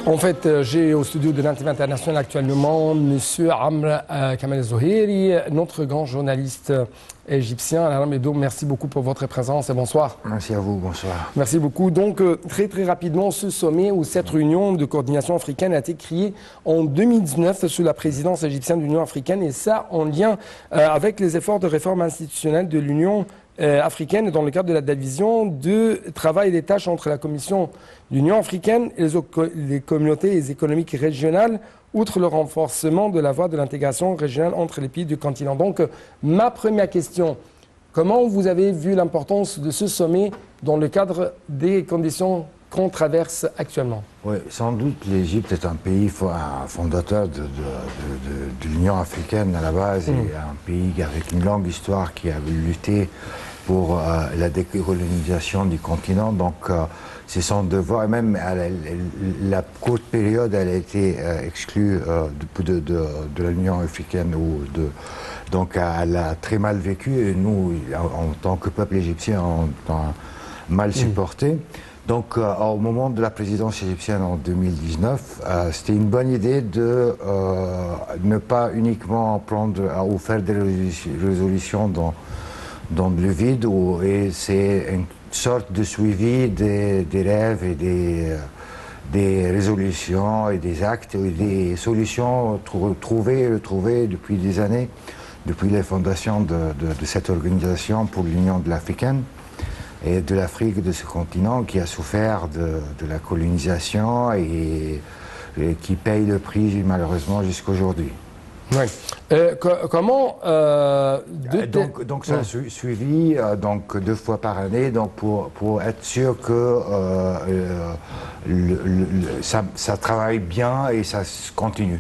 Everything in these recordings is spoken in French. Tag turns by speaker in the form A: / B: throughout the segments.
A: En fait, j'ai au studio de l'Antv International actuellement M. Amr Kamal Zoheri, notre grand journaliste égyptien. Alain Medo, merci beaucoup pour votre présence et bonsoir.
B: Merci à vous, bonsoir.
A: Merci beaucoup. Donc, très rapidement, ce sommet ou cette réunion de coordination africaine a été créée en 2019 sous la présidence égyptienne de l'Union africaine et ça en lien avec les efforts de réforme institutionnelle de l'Union africaine dans le cadre de la division de travail et des tâches entre la Commission de l'Union africaine et les communautés économiques régionales, outre le renforcement de la voie de l'intégration régionale entre les pays du continent. Donc, ma première question, comment vous avez vu l'importance de ce sommet dans le cadre des conditions qu'on traverse actuellement?
B: Oui, sans doute l'Égypte est un pays fondateur de l'Union africaine à la base et un pays avec une longue histoire qui a lutté pour la décolonisation du continent. Donc c'est son devoir, et même la courte période, elle a été exclue de l'Union africaine. Donc elle a très mal vécu et nous, en tant que peuple égyptien, on a mal supporté. Donc, au moment de la présidence égyptienne en 2019, c'était une bonne idée de ne pas uniquement prendre ou faire des résolutions dans le vide, et c'est une sorte de suivi des rêves et des résolutions et des actes et des solutions trouvées depuis des années, depuis les fondations de cette organisation pour l'Union de l'Africaine et de l'Afrique, de ce continent qui a souffert de la colonisation et qui paye le prix malheureusement jusqu'aujourd'hui.
A: Oui. Comment
B: donc ça a suivi donc 2 fois par année, donc pour être sûr que ça travaille bien et ça continue.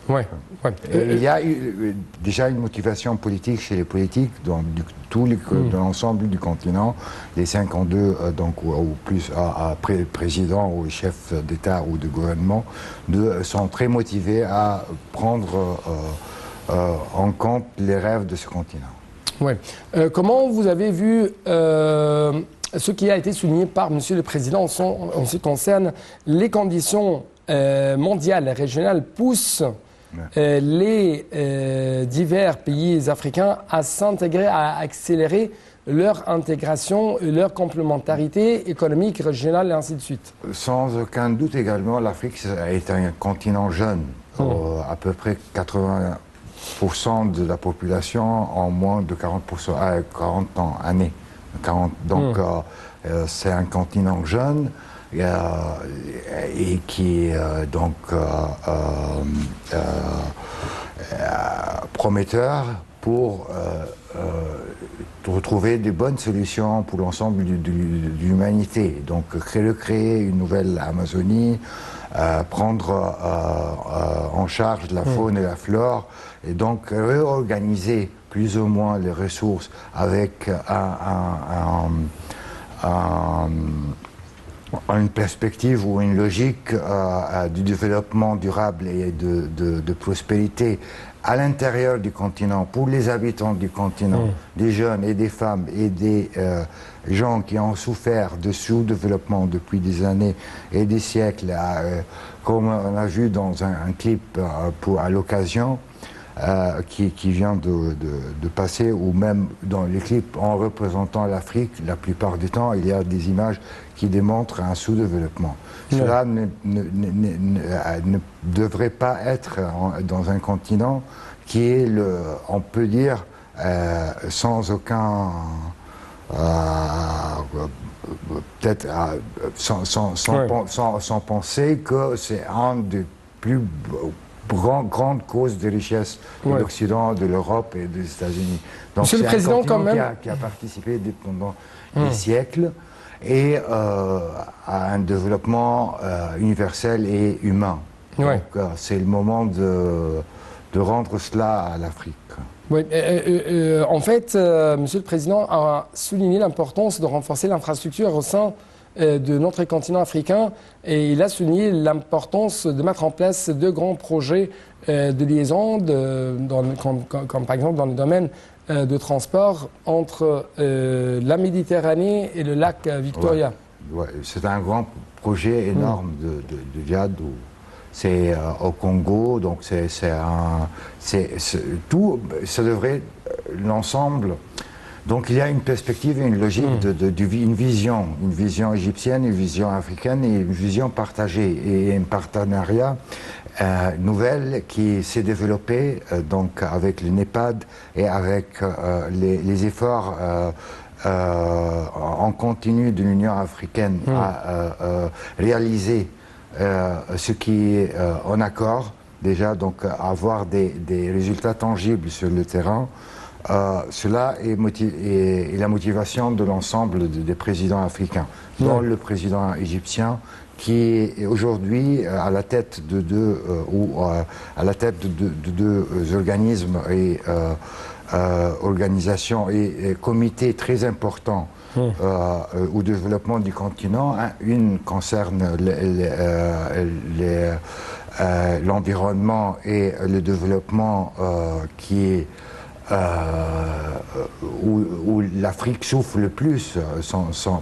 A: Oui.
B: Il y a déjà une motivation politique chez les politiques dans dans l'ensemble du continent. Les 52 donc ou plus présidents ou chefs d'État ou de gouvernement sont très motivés à prendre en compte les rêves de ce continent.
A: Oui. Comment vous avez vu ce qui a été souligné par M. le Président en ce qui concerne les conditions mondiales et régionales poussent les divers pays africains à s'intégrer, à accélérer leur intégration, leur complémentarité économique, régionale et ainsi de suite?
B: Sans aucun doute également, l'Afrique est un continent jeune. À peu près 80% de la population en moins de 40% à 40 ans, années. Donc c'est un continent jeune. Et qui est donc prometteur pour trouver des bonnes solutions pour l'ensemble de l'humanité. Donc recréer une nouvelle Amazonie, prendre en charge la faune et la flore, et donc réorganiser plus ou moins les ressources avec une perspective ou une logique du développement durable et de prospérité à l'intérieur du continent, pour les habitants du continent, des jeunes et des femmes et des gens qui ont souffert de sous-développement depuis des années et des siècles, comme on a vu dans un clip à l'occasion, qui vient de passer, ou même dans les clips en représentant l'Afrique, la plupart du temps, il y a des images qui démontrent un sous-développement. Cela ne devrait pas être dans un continent qui est, on peut dire, sans aucun... peut-être sans penser que c'est un des plus grande cause de richesse de l'Occident, de l'Europe et des États-Unis. Donc c'est un continent qui a participé pendant des siècles et à un développement universel et humain. Donc c'est le moment de rendre cela à l'Afrique.
A: Oui, en fait, Monsieur le Président a souligné l'importance de renforcer l'infrastructure au sein de notre continent africain, et il a souligné l'importance de mettre en place 2 grands projets de liaison, comme par exemple dans le domaine de transport entre la Méditerranée et le lac Victoria.
B: c'est un grand projet énorme de djihad. C'est au Congo, donc tout, ça devrait l'ensemble. Donc il y a une perspective et une logique, une vision égyptienne, une vision africaine et une vision partagée et un partenariat nouvelle qui s'est développé donc avec le NEPAD et avec les efforts en continu de l'Union africaine à réaliser ce qui est en accord déjà, donc avoir des résultats tangibles sur le terrain. Cela est la motivation de l'ensemble des présidents africains, dont le président égyptien, qui est aujourd'hui à la tête à la tête de deux organismes et organisations et comités très importants au développement du continent. Une concerne l'environnement et le développement qui est où l'Afrique souffre le plus,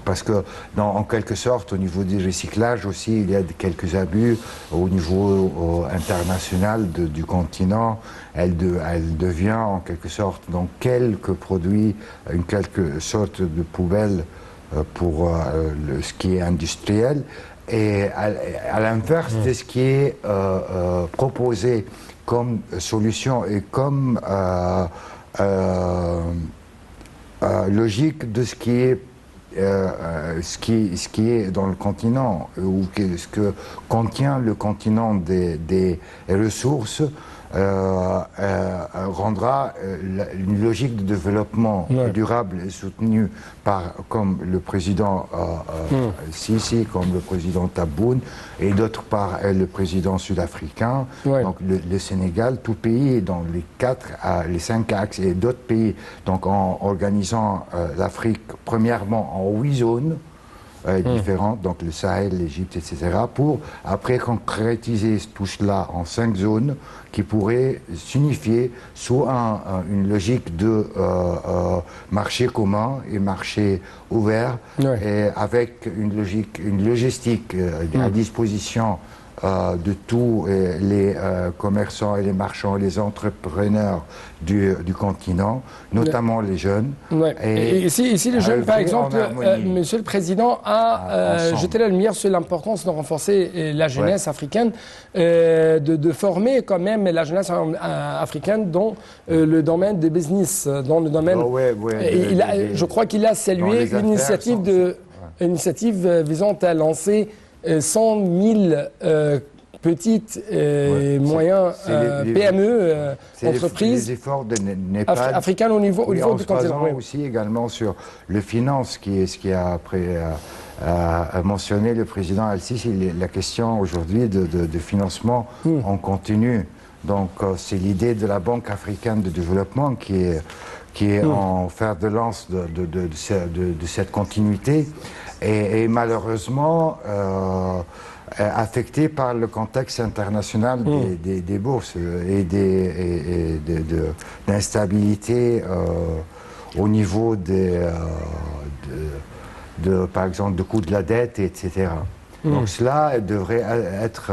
B: parce que en quelque sorte au niveau du recyclage aussi il y a quelques abus au niveau international du continent. Elle devient en quelque sorte donc quelques produits, une quelque sorte de poubelle pour ce qui est industriel, et à l'inverse de ce qui est proposé comme solution et comme logique de ce qui est dans le continent, ou ce que contient le continent des ressources, rendra une logique de développement durable et soutenue comme le président Sisi, comme le président Tebboune, et d'autre part le président sud-africain, donc le Sénégal, tout pays dans les 5 axes, et d'autres pays, donc en organisant l'Afrique premièrement en 8 zones différentes, donc le Sahel, l'Égypte, etc., pour après concrétiser tout cela en 5 zones qui pourraient s'unifier sous une logique de marché commun et marché ouvert, et avec une logistique à disposition de tous les commerçants et les marchands et les entrepreneurs du continent, notamment les jeunes.
A: Et ici, les jeunes, par exemple, Monsieur le Président a jeté la lumière sur l'importance de renforcer la jeunesse africaine, de former quand même la jeunesse africaine dans le domaine des business, dans le domaine... je crois qu'il a salué une initiative visant à lancer 100 000 petites et moyens PME, entreprises
B: les efforts de NEPAD,
A: africaines au niveau du continent.
B: Aussi également sur le finance, ce qui a mentionné le président Al-Sisi, la question aujourd'hui de financement en continu. Donc c'est l'idée de la Banque africaine de développement qui est en fer de lance de cette continuité, et malheureusement affecté par le contexte international des bourses et d'instabilité au niveau par exemple, de coût de la dette, etc. Donc cela devrait être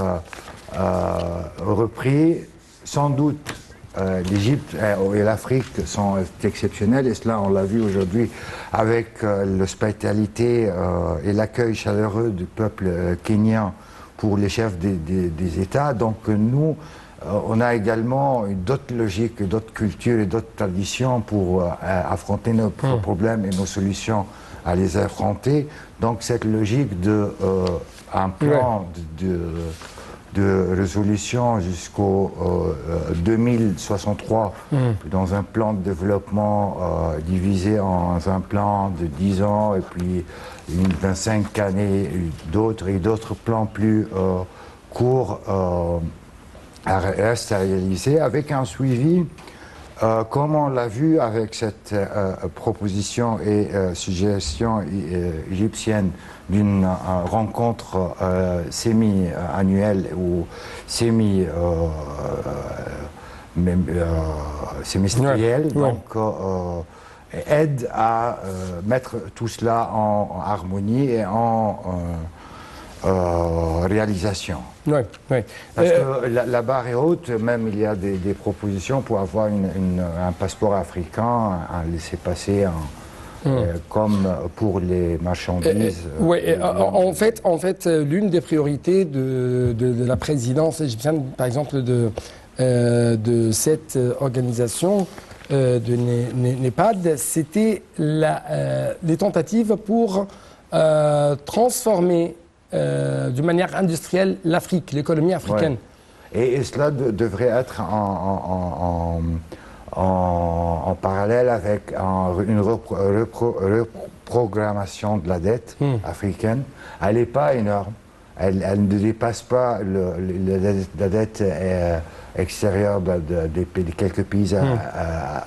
B: repris, sans doute. L'Égypte et l'Afrique sont exceptionnels, et cela on l'a vu aujourd'hui avec l'hospitalité et l'accueil chaleureux du peuple kényan pour les chefs des États. Donc nous, on a également d'autres logiques, d'autres cultures et d'autres traditions pour affronter nos problèmes et nos solutions à les affronter. Donc cette logique un plan de résolution jusqu'au 2063, dans un plan de développement divisé en un plan de 10 ans et puis 25 années d'autres plans plus courts à réaliser, avec un suivi comme on l'a vu avec cette proposition et suggestion égyptienne d'une rencontre semi-annuelle ou semestrielle, donc aide à mettre tout cela en harmonie et en réalisation.
A: Oui, oui.
B: Parce que la barre est haute, même il y a des propositions pour avoir un passeport africain, un laissez-passer, comme pour les marchandises.
A: Oui, en fait, l'une des priorités de la présidence égyptienne, par exemple, de cette organisation de NEPAD, c'était les tentatives pour transformer d'une manière industrielle l'Afrique, l'économie africaine.
B: Ouais. Et cela devrait être en parallèle avec une reprogrammation de la dette africaine. Elle n'est pas énorme. Elle ne dépasse pas la dette extérieure de quelques pays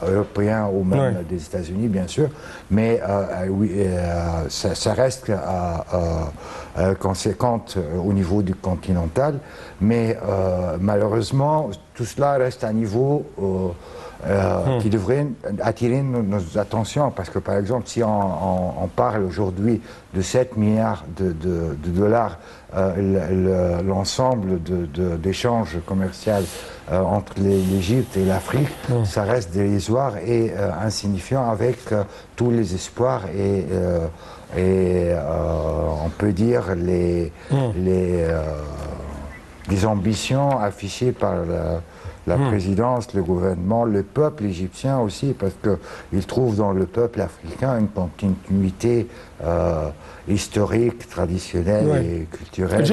B: européens ou même des États-Unis, bien sûr. Mais oui, ça reste conséquente au niveau du continental. Mais malheureusement, tout cela reste à un niveau qui devrait attirer nos attentions. Parce que, par exemple, si on parle aujourd'hui de 7 milliards de dollars, l'ensemble d'échanges commerciaux entre l'Égypte et l'Afrique, ça reste dérisoire et insignifiant avec tous les espoirs et on peut dire les ambitions affichées par la présidence, le gouvernement, le peuple égyptien aussi, parce qu'il trouve dans le peuple africain une continuité historique, traditionnelle et culturelle.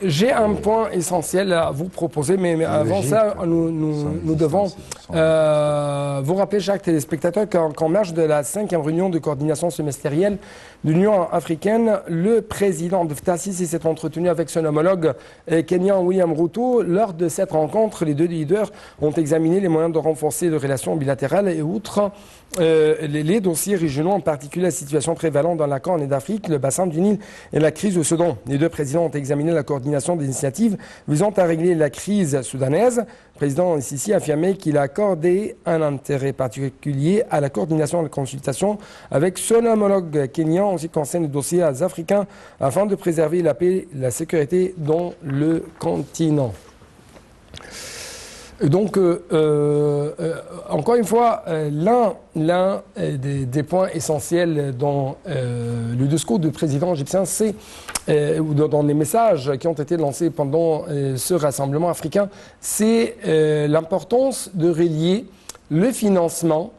A: J'ai un point essentiel à vous proposer, mais avant ça, nous devons vous rappeler, chaque téléspectateur, qu'en marge de la 5e réunion de coordination semestrielle de l'Union africaine, le président de Fattah Sisi s'est entretenu avec son homologue kenyan William Ruto. Lors de cette rencontre, les deux leaders ont examiné les moyens de renforcer les relations bilatérales et outre les dossiers régionaux, en particulier la situation prévalente dans la Corne d'Afrique, le bassin du Nil et la crise au Soudan. Les deux présidents ont examiné la coordination des initiatives visant à régler la crise soudanaise. Le président Sisi a affirmé qu'il a accordé un intérêt particulier à la coordination et la consultation avec son homologue kenyan en ce qui concerne les dossiers africains afin de préserver la paix et la sécurité dans le continent. Donc, encore une fois, l'un des points essentiels dans le discours du président égyptien, c'est, ou dans les messages qui ont été lancés pendant ce rassemblement africain, c'est l'importance de relier le financement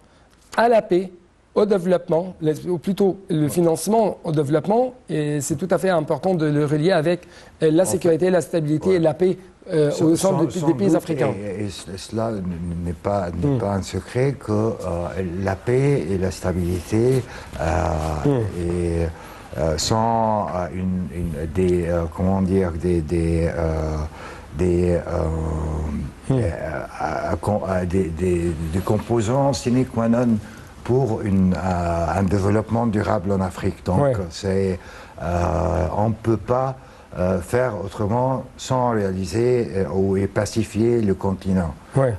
A: à la paix, au développement, ou plutôt le financement au développement, et c'est tout à fait important de le relier avec la sécurité, la stabilité et la paix au sein des pays africains.
B: Et cela n'est pas un secret que la paix et la stabilité sont des composants sine qua non pour un développement durable en Afrique. Donc, on ne peut pas faire autrement sans réaliser et pacifier le continent.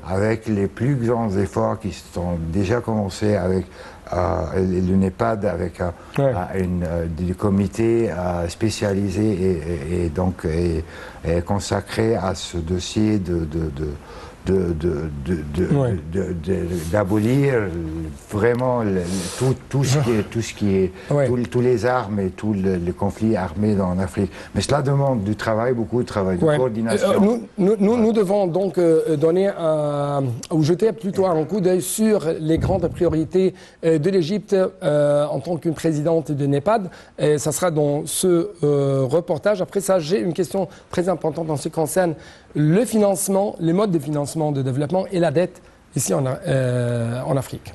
B: Avec les plus grands efforts qui sont déjà commencés avec le NEPAD, avec des comités spécialisés et donc consacrés à ce dossier d'abolir vraiment tous les armes et tous les conflits armés en Afrique. Mais cela demande du travail, beaucoup de travail, de coordination.
A: Nous devons donc donner ou jeter plutôt un coup d'œil sur les grandes priorités de l'Égypte en tant qu'une présidente de NEPAD. Ça sera dans ce reportage. Après ça, j'ai une question très importante en ce qui concerne le financement, les modes de financement de développement et la dette ici en Afrique.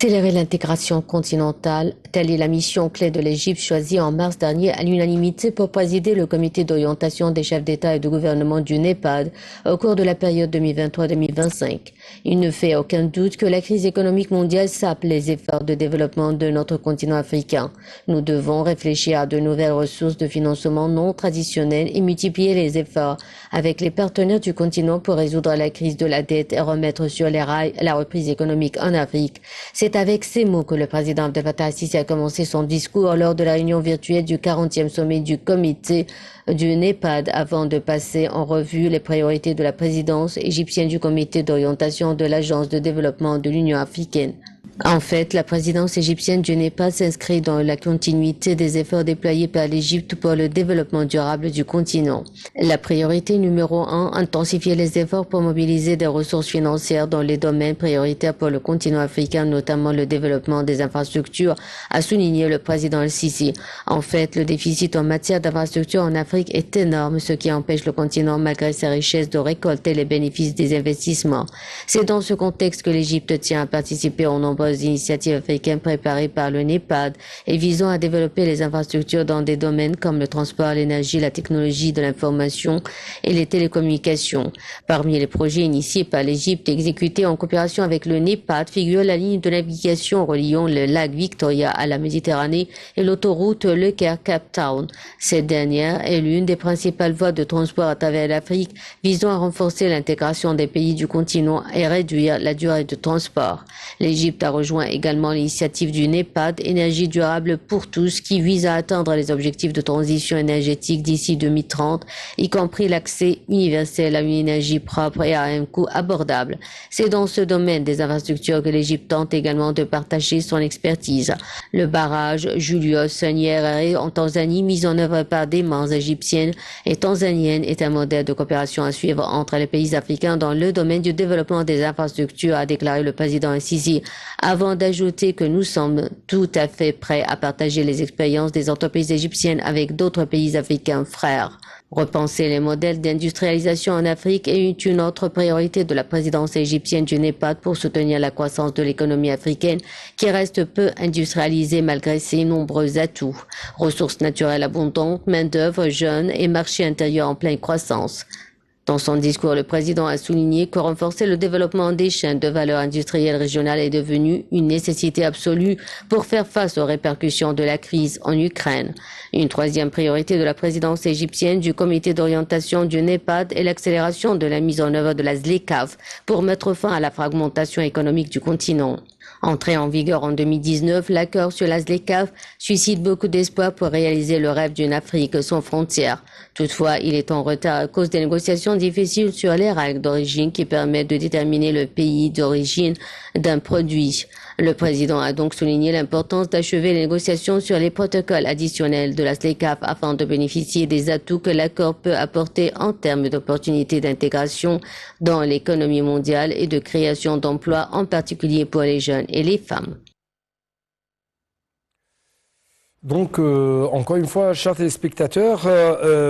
C: Accélérer l'intégration continentale, telle est la mission clé de l'Égypte choisie en mars dernier à l'unanimité pour présider le comité d'orientation des chefs d'État et de gouvernement du NEPAD au cours de la période 2023-2025. Il ne fait aucun doute que la crise économique mondiale sape les efforts de développement de notre continent africain. Nous devons réfléchir à de nouvelles ressources de financement non traditionnelles et multiplier les efforts avec les partenaires du continent pour résoudre la crise de la dette et remettre sur les rails la reprise économique en Afrique. C'est avec ces mots que le président Abdel Fattah al-Sisi a commencé son discours lors de la réunion virtuelle du 40e sommet du comité du NEPAD avant de passer en revue les priorités de la présidence égyptienne du comité d'orientation de l'Agence de développement de l'Union africaine. En fait, la présidence égyptienne du NEPAD s'inscrit dans la continuité des efforts déployés par l'Égypte pour le développement durable du continent. La priorité numéro 1, intensifier les efforts pour mobiliser des ressources financières dans les domaines prioritaires pour le continent africain, notamment le développement des infrastructures, a souligné le président al-Sisi. En fait, le déficit en matière d'infrastructures en Afrique est énorme, ce qui empêche le continent, malgré ses richesses, de récolter les bénéfices des investissements. C'est dans ce contexte que l'Égypte tient à participer aux nombreuses initiatives africaines préparées par le NEPAD et visant à développer les infrastructures dans des domaines comme le transport, l'énergie, la technologie de l'information et les télécommunications. Parmi les projets initiés par l'Égypte et exécutés en coopération avec le NEPAD figure la ligne de navigation reliant le lac Victoria à la Méditerranée et l'autoroute Le Caire-Cape Town. Cette dernière est l'une des principales voies de transport à travers l'Afrique, visant à renforcer l'intégration des pays du continent et réduire la durée de transport. L'Égypte a rejoint également l'initiative du NEPAD, Énergie durable pour tous, qui vise à atteindre les objectifs de transition énergétique d'ici 2030, y compris l'accès universel à une énergie propre et à un coût abordable. C'est dans ce domaine des infrastructures que l'Égypte tente également de partager son expertise. Le barrage Julius Nyerere en Tanzanie, mis en œuvre par des mains égyptiennes et tanzaniennes, est un modèle de coopération à suivre entre les pays africains dans le domaine du développement des infrastructures, a déclaré le président al-Sisi, avant d'ajouter que nous sommes tout à fait prêts à partager les expériences des entreprises égyptiennes avec d'autres pays africains frères. Repenser les modèles d'industrialisation en Afrique est une autre priorité de la présidence égyptienne du NEPAD pour soutenir la croissance de l'économie africaine qui reste peu industrialisée malgré ses nombreux atouts. Ressources naturelles abondantes, main-d'œuvre jeune et marché intérieur en pleine croissance. Dans son discours, le président a souligné que renforcer le développement des chaînes de valeur industrielle régionale est devenu une nécessité absolue pour faire face aux répercussions de la crise en Ukraine. Une troisième priorité de la présidence égyptienne du comité d'orientation du NEPAD est l'accélération de la mise en œuvre de la ZLECAf pour mettre fin à la fragmentation économique du continent. Entré en vigueur en 2019, l'accord sur la ZLECAf suscite beaucoup d'espoir pour réaliser le rêve d'une Afrique sans frontières. Toutefois, il est en retard à cause des négociations difficiles sur les règles d'origine qui permettent de déterminer le pays d'origine d'un produit. Le président a donc souligné l'importance d'achever les négociations sur les protocoles additionnels de la ZLECAf afin de bénéficier des atouts que l'accord peut apporter en termes d'opportunités d'intégration dans l'économie mondiale et de création d'emplois, en particulier pour les jeunes et les femmes.
A: Donc, encore une fois, chers téléspectateurs,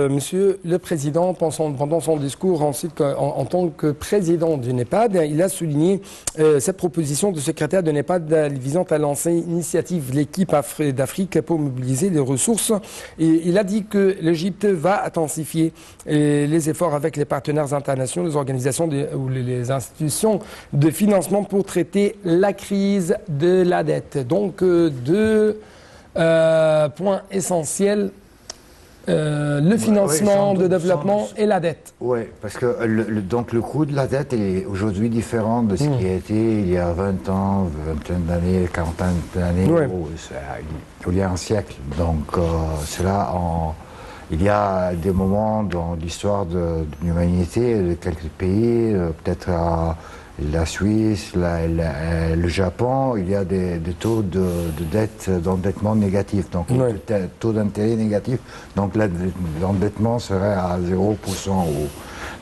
A: Monsieur le Président, pendant son discours en tant que président du NEPAD, il a souligné cette proposition du secrétaire de NEPAD visant à lancer une initiative l'équipe d'Afrique pour mobiliser les ressources. Et il a dit que l'Égypte va intensifier les efforts avec les partenaires internationaux, les organisations ou les institutions de financement pour traiter la crise de la dette. Donc, point essentiel, le financement de développement et la dette.
B: Oui, parce que donc le coût de la dette est aujourd'hui différent de ce qui a été il y a 20 ans, vingtaine d'années, quarantaine d'années, il y a un siècle. Donc il y a des moments dans l'histoire de l'humanité, de quelques pays, peut-être la Suisse, le Japon, il y a des taux de dette, d'endettement négatifs, donc le taux d'intérêt négatif, donc l'endettement serait à 0%.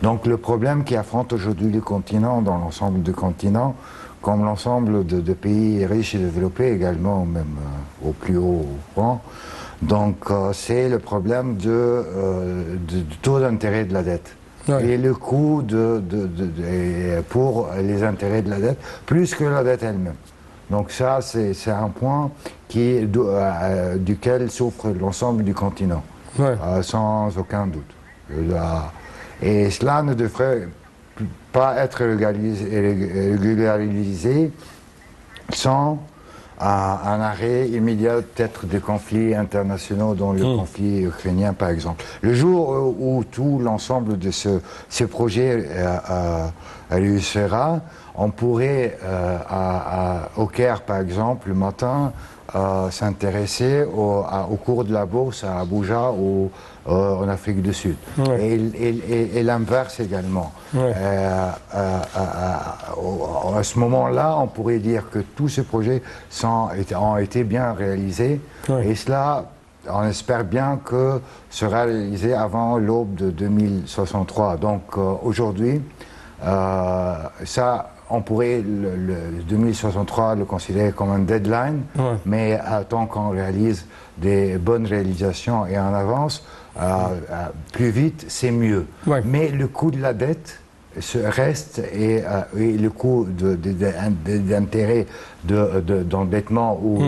B: Donc le problème qui affronte aujourd'hui le continent, dans l'ensemble du continent, comme l'ensemble de pays riches et développés également, même au plus haut rang, donc c'est le problème du taux d'intérêt de la dette. Et le coût pour les intérêts de la dette, plus que la dette elle-même. Donc ça, c'est un point duquel souffre l'ensemble du continent, sans aucun doute. Et cela ne devrait pas être régularisé sans un arrêt immédiat peut-être des conflits internationaux, dont le conflit ukrainien par exemple. Le jour où tout l'ensemble de ce projet réussira, on pourrait au Caire par exemple le matin s'intéresser au cours de la bourse à Abuja ou en Afrique du Sud. Et l'inverse également. À ce moment-là, on pourrait dire que tous ces projets ont été bien réalisés. Et cela, on espère bien que sera réalisé avant l'aube de 2063. Donc aujourd'hui, ça, on pourrait le 2063 le considérer comme un deadline, mais tant qu'on réalise des bonnes réalisations et en avance, plus vite, c'est mieux. Mais le coût de la dette reste et le coût d'intérêt d'endettement ou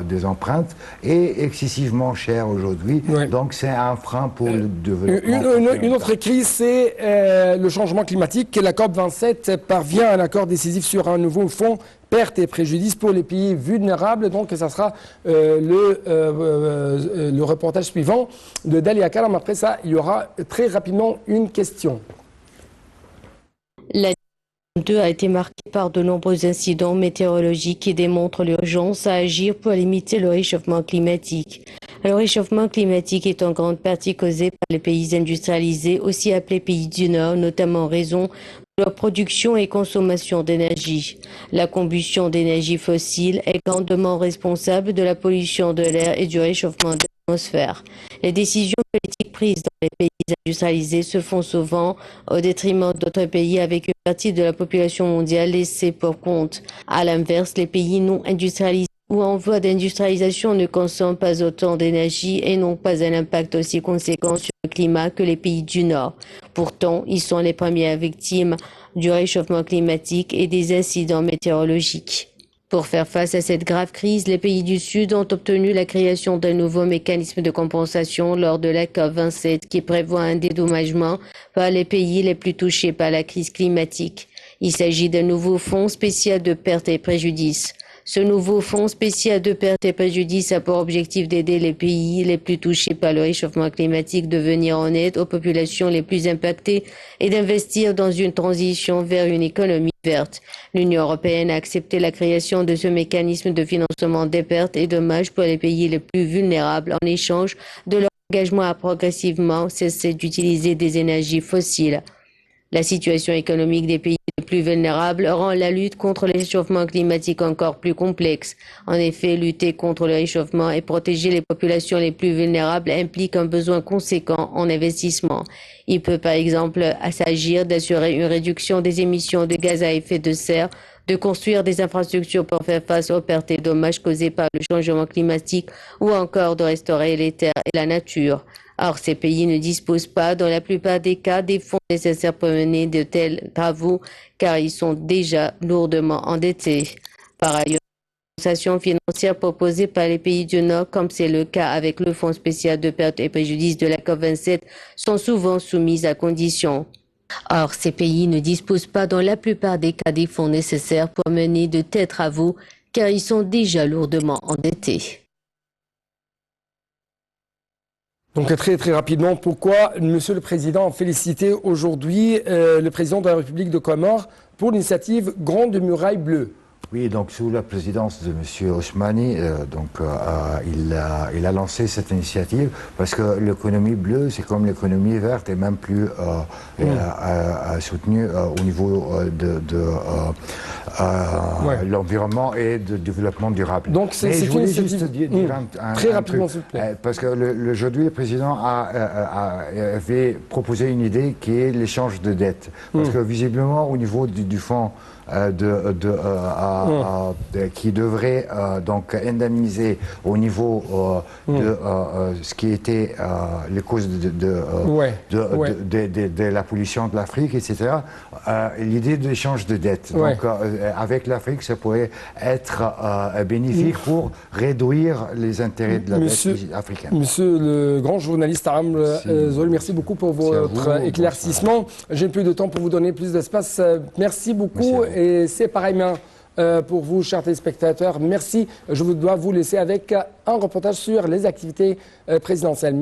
B: des empreintes est excessivement cher aujourd'hui. Donc c'est un frein pour le développement.
A: Une autre crise, c'est le changement climatique. La COP27 parvient à un accord décisif sur un nouveau fonds pertes et préjudices pour les pays vulnérables. Donc ça sera le reportage suivant de Dalia Kalam. Après ça, il y aura très rapidement une question.
C: L'année 2022 a été marquée par de nombreux incidents météorologiques qui démontrent l'urgence à agir pour limiter le réchauffement climatique. Le réchauffement climatique est en grande partie causé par les pays industrialisés, aussi appelés pays du Nord, notamment en raison de leur production et consommation d'énergie. La combustion d'énergie fossile est grandement responsable de la pollution de l'air et du réchauffement de l'atmosphère. Les décisions politiques prises dans les pays industrialisés se font souvent au détriment d'autres pays avec une partie de la population mondiale laissée pour compte. À l'inverse, les pays non industrialisés ou en voie d'industrialisation ne consomment pas autant d'énergie et n'ont pas un impact aussi conséquent sur le climat que les pays du Nord. Pourtant, ils sont les premières victimes du réchauffement climatique et des incidents météorologiques. Pour faire face à cette grave crise, les pays du Sud ont obtenu la création d'un nouveau mécanisme de compensation lors de la COP27 qui prévoit un dédommagement par les pays les plus touchés par la crise climatique. Il s'agit d'un nouveau fonds spécial de pertes et préjudices. Ce nouveau fonds spécial de pertes et préjudices a pour objectif d'aider les pays les plus touchés par le réchauffement climatique de venir en aide aux populations les plus impactées et d'investir dans une transition vers une économie verte. L'Union européenne a accepté la création de ce mécanisme de financement des pertes et dommages pour les pays les plus vulnérables en échange de leur engagement à progressivement cesser d'utiliser des énergies fossiles. La situation économique des pays les plus vulnérables rend la lutte contre le réchauffement climatique encore plus complexe. En effet, lutter contre le réchauffement et protéger les populations les plus vulnérables implique un besoin conséquent en investissement. Il peut par exemple s'agir d'assurer une réduction des émissions de gaz à effet de serre, de construire des infrastructures pour faire face aux pertes et dommages causés par le changement climatique ou encore de restaurer les terres et la nature. Or, ces pays ne disposent pas, dans la plupart des cas, des fonds nécessaires pour mener de tels travaux, car ils sont déjà lourdement endettés. Par ailleurs, les compensations financières proposées par les pays du Nord, comme c'est le cas avec le Fonds spécial de pertes et préjudices de la COP27, sont souvent soumises à conditions. Or, ces pays ne disposent pas, dans la plupart des cas, des fonds nécessaires pour mener de tels travaux, car ils sont déjà lourdement endettés.
A: Donc très rapidement, pourquoi Monsieur le Président a félicité aujourd'hui le Président de la République de Comores pour l'initiative Grande Muraille Bleue?
B: Oui, donc sous la présidence de M. Ousmani, il a lancé cette initiative parce que l'économie bleue, c'est comme l'économie verte et même plus soutenue au niveau de l'environnement et de développement durable.
A: Donc c'est une initiative très rapidement, s'il vous plaît.
B: Parce que aujourd'hui, le président avait proposé une idée qui est l'échange de dettes. Parce que visiblement, au niveau du fonds qui devrait donc indemniser au niveau de ce qui était les causes de la pollution de l'Afrique, etc. L'idée d'échange de dettes. Donc, avec l'Afrique, ça pourrait être bénéfique pour réduire les intérêts de la dette africaine.
A: Monsieur le grand journaliste Aram Zohel, merci beaucoup pour votre éclaircissement. J'ai plus de temps pour vous donner plus d'espace. Merci beaucoup. Et c'est pareillement pour vous, chers téléspectateurs. Merci. Je dois vous laisser avec un reportage sur les activités présidentielles.